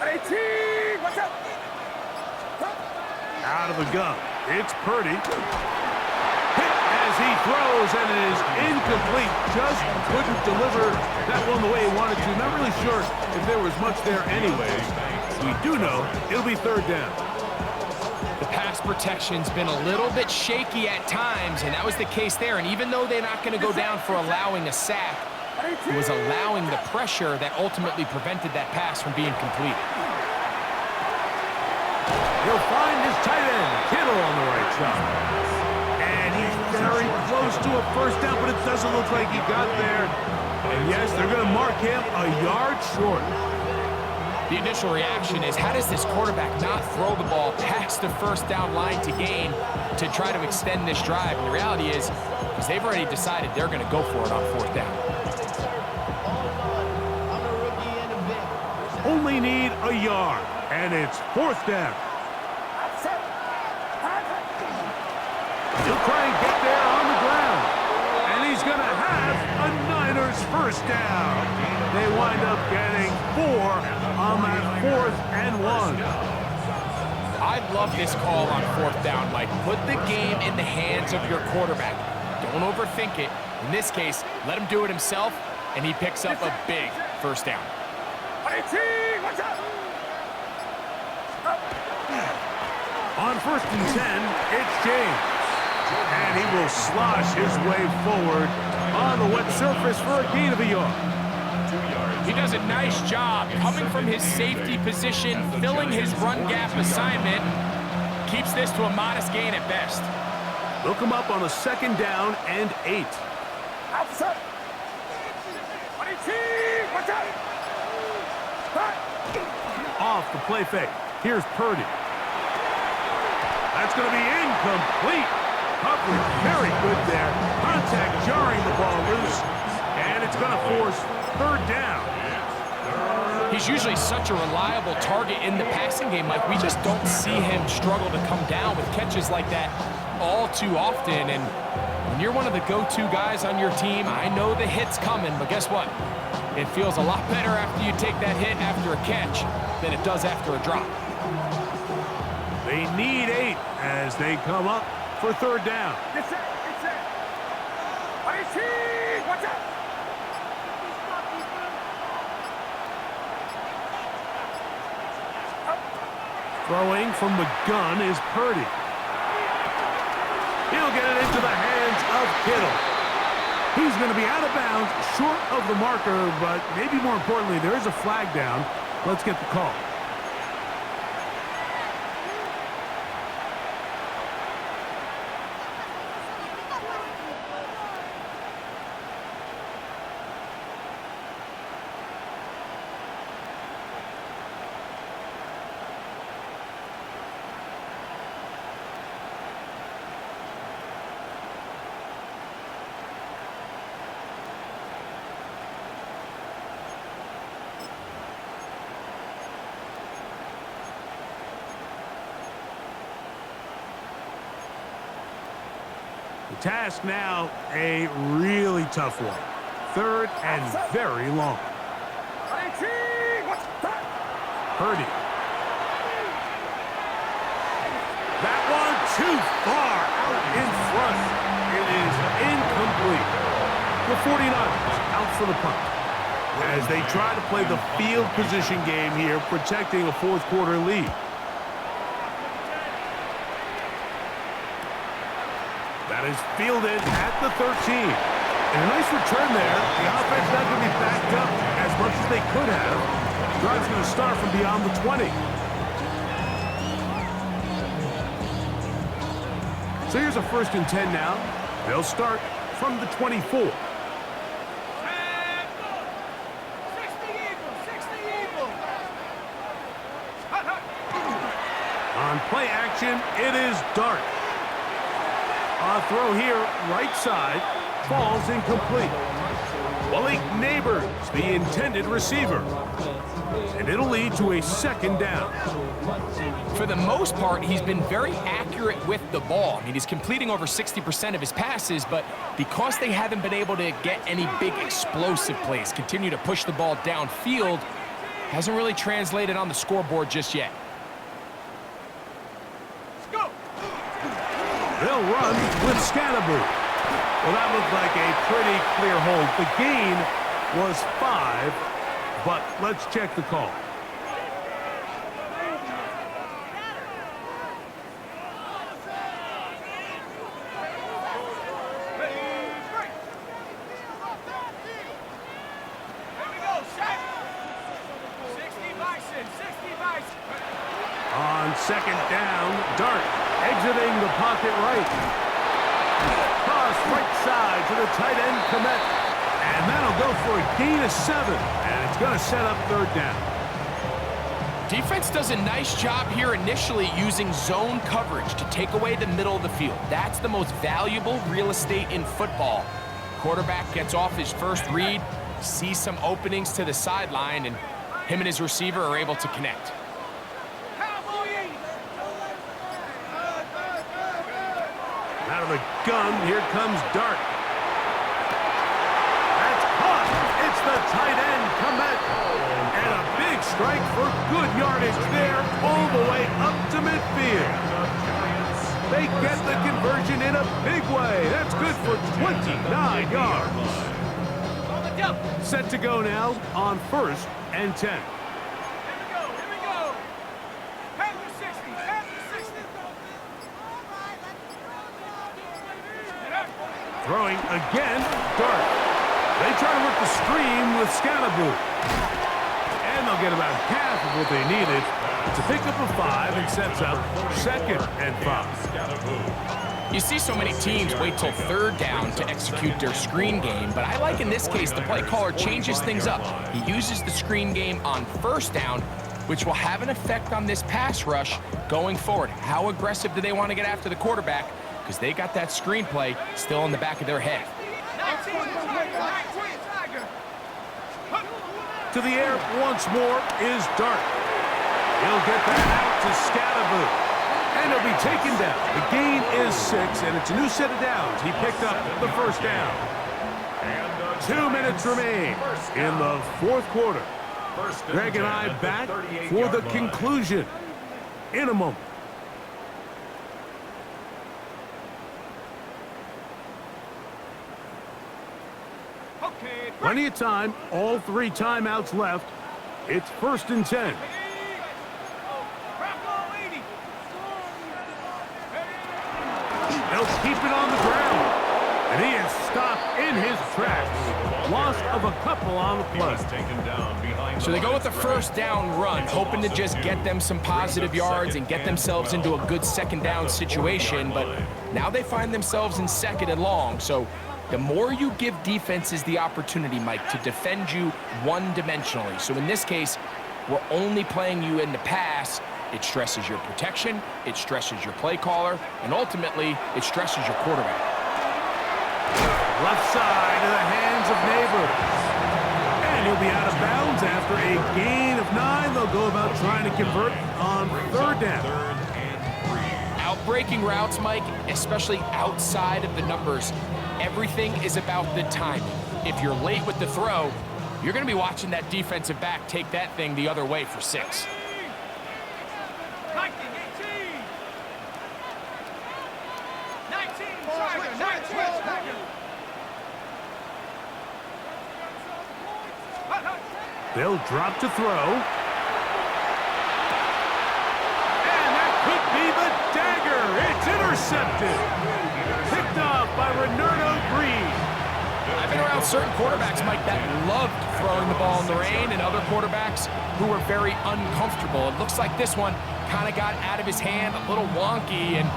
18, watch out. Out of the gun. It's Purdy. Hit as he throws, and it is incomplete. Just couldn't deliver that one the way he wanted to. Not really sure if there was much there anyways. We do know it'll be 3rd down. The pass protection's been a little bit shaky at times, and that was the case there. And even though they're not going to go down for allowing a sack, it was allowing the pressure that ultimately prevented that pass from being complete. He'll find his tight end, Kittle, on the right side. And he's very close to a first down, but it doesn't look like he got there. And yes, they're going to mark him a yard short. The initial reaction is, how does this quarterback not throw the ball past the first down line to gain to try to extend this drive? And the reality is they've already decided they're going to go for it on 4th down. Only need a yard, and it's 4th down. He'll try and get there on the ground, and he's going to have a Niners first down. They wind up getting 4 on that 4th and 1. I love this call on 4th down, Mike. Put the game in the hands of your quarterback. Don't overthink it. In this case, let him do it himself, and he picks up a big first down. 18, watch out. On 1st and 10, it's James. And he will slosh his way forward on the wet surface for a gain of a yard. He does a nice job coming from his safety position, filling his run gap assignment. Keeps this to a modest gain at best. Look him up on a 2nd down and 8. Outside. Watch out. Off the play fake. Here's Purdy. That's going to be incomplete. Coverage very good there. Contact jarring the ball loose. And it's going to force 3rd down. He's usually such a reliable target in the passing game. Like, we just don't see him struggle to come down with catches like that all too often. And when you're one of the go-to guys on your team, I know the hit's coming, but guess what? It feels a lot better after you take that hit after a catch than it does after a drop. They need 8 as they come up for 3rd down. It's it. Watch out. Throwing from the gun is Purdy. He'll get it into the hands of Kittle. He's going to be out of bounds, short of the marker, but maybe more importantly, there is a flag down. Let's get the call. The task now, a really tough one. 3rd and very long. Purdy. That one too far out in front. It is incomplete. The 49ers out for the punt. As they try to play the field position game here, protecting a 4th quarter lead. That is fielded at the 13. And a nice return there. The offense not going to be backed up as much as they could have. Drive's going to start from beyond the 20. So here's a 1st and 10 now. They'll start from the 24. 60 Eagles. On play action, it is Dart. On a throw here, right side, falls incomplete. Malik Neighbors, the intended receiver. And it'll lead to a 2nd down. For the most part, he's been very accurate with the ball. I mean, he's completing over 60% of his passes, but because they haven't been able to get any big explosive plays, continue to push the ball downfield, hasn't really translated on the scoreboard just yet. They'll run with Scatterboot. Well, that looked like a pretty clear hold. The gain was 5, but let's check the call. On 2nd down, Dart exiting the pocket right. Cross right side to the tight end, Komet. And that'll go for a gain of 7. And it's going to set up 3rd down. Defense does a nice job here initially using zone coverage to take away the middle of the field. That's the most valuable real estate in football. Quarterback gets off his first read, sees some openings to the sideline, and him and his receiver are able to connect. Out of the gun, here comes Dart. That's caught. It's the tight end, Komet. And a big strike for good yardage there all the way up to midfield. They get the conversion in a big way. That's good for 29 yards. Set to go now on 1st and 10. Throwing again, Dart. They try to work the screen with Scatterboot. And they'll get about half of what they needed. It's a pickup of 5 and sets up 2nd and 5. You see so many teams wait till 3rd down to execute their screen game, but I like in this case the play caller changes things up. He uses the screen game on 1st down, which will have an effect on this pass rush going forward. How aggressive do they want to get after the quarterback? Because they got that screen play still in the back of their head. To the air once more is Dart. He'll get that out to Scatterboo. And he'll be taken down. The gain is 6, and it's a new set of downs. He picked up the 1st down. 2 minutes remain in the 4th quarter. Greg and I back for the conclusion in a moment. Plenty of time, all 3 timeouts left. It's 1st and 10. They'll keep it on the ground. And he is stopped in his tracks. Loss of a couple on the play. So they go with the 1st down run, hoping to just get them some positive yards and get themselves into a good 2nd down situation, but now they find themselves in 2nd and long. So the more you give defenses the opportunity, Mike, to defend you one-dimensionally. So in this case, we're only playing you in the pass. It stresses your protection, it stresses your play caller, and ultimately, it stresses your quarterback. Left side to the hands of Neighbors. And he'll be out of bounds after a gain of 9. They'll go about trying to convert on 3rd down. Outbreaking routes, Mike, especially outside of the numbers, everything is about the timing. If you're late with the throw, you're going to be watching that defensive back take that thing the other way for 6. 19, 18. 19, They'll drop to throw. And that could be the dagger. It's intercepted. Picked off by Renardo Green. I've been around certain quarterbacks, Mike, that loved throwing the ball in the rain, and other quarterbacks who were very uncomfortable. It looks like this one kind of got out of his hand, a little wonky, and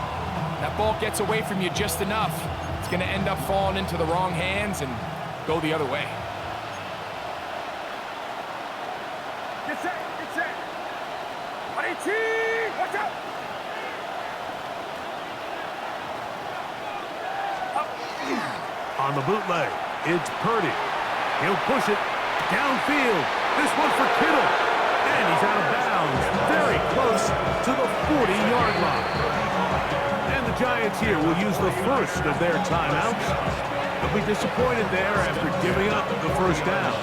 that ball gets away from you just enough. It's going to end up falling into the wrong hands and go the other way. Get set, get set. 22, watch out. On the bootleg, it's Purdy. He'll push it downfield. This one for Kittle. And he's out of bounds. Very close to the 40-yard line. And the Giants here will use the first of their timeouts. They'll be disappointed there after giving up the 1st down.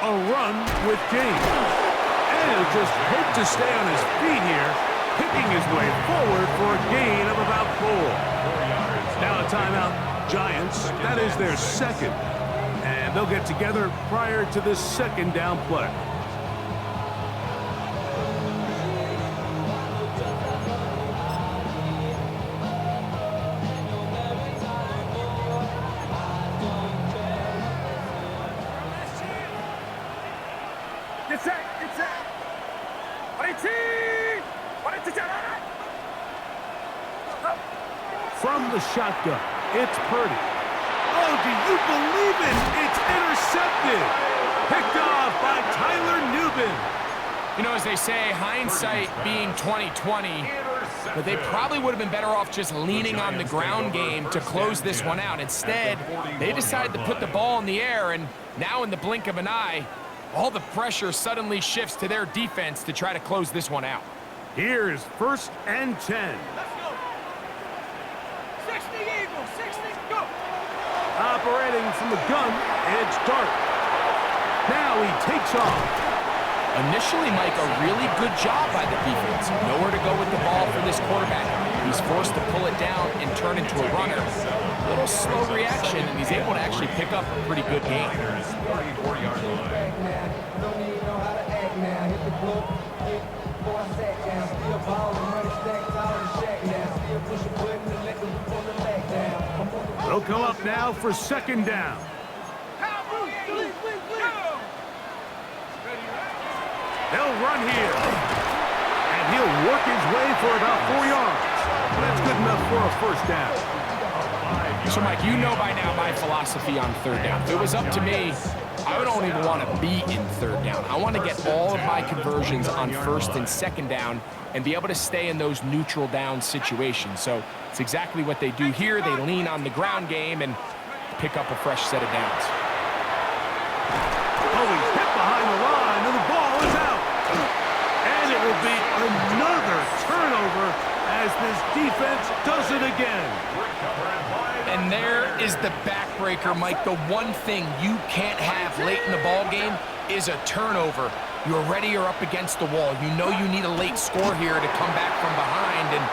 A run with James. And he'll just hope to stay on his feet here, picking his way forward for a gain of about 4. Now a timeout, Giants. That is their 2nd. And they'll get together prior to this 2nd down play. Get set, get set. 22, 22. From the shotgun, it's Purdy. Oh, do you believe it? It's intercepted. Picked off by Tyler Nubin. You know, as they say, hindsight being 20/20, but they probably would have been better off just leaning on the ground game to close this one out. Instead, they decided to put the ball in the air, and now in the blink of an eye, all the pressure suddenly shifts to their defense to try to close this one out. Here's 1st and 10. Let's go. 60 Eagles, 60, go. Operating from the gun, it's Dart. Now he takes off. Initially, Mike, a really good job by the defense. Nowhere to go with the ball for this quarterback. He's forced to pull it down and turn into a runner. A little slow reaction, and he's able to actually pick up a pretty good gain. 34-yard line. They'll come up now for second down. They'll run here. And he'll work his way for about 4 yards. That's good enough for a first down. So, Mike, you know by now my philosophy on third down. If it was up to me, I don't even want to be in third down. I want to get all of my conversions on first and second down and be able to stay in those neutral down situations. So it's exactly what they do here. They lean on the ground game and pick up a fresh set of downs. Oh, he's hit behind the line, and the ball is out. And it will be another turnover as this defense does it again. And there is the backbreaker, Mike. The one thing you can't have late in the ball game is a turnover. You're already up against the wall. You know you need a late score here to come back from behind. And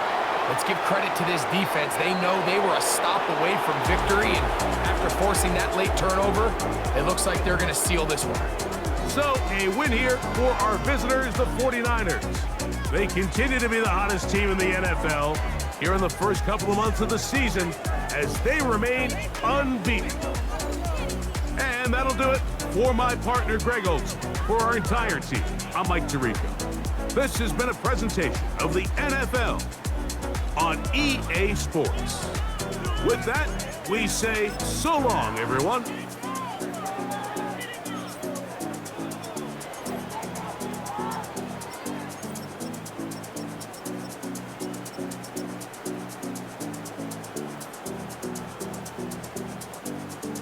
let's give credit to this defense. They know they were a stop away from victory. And after forcing that late turnover, it looks like they're going to seal this one. So, a win here for our visitors, the 49ers. They continue to be the hottest team in the NFL here in the first couple of months of the season as they remain unbeaten. And that'll do it for my partner, Greg Olson. For our entire team, I'm Mike Tirico. This has been a presentation of the NFL on EA Sports. With that, we say so long, everyone.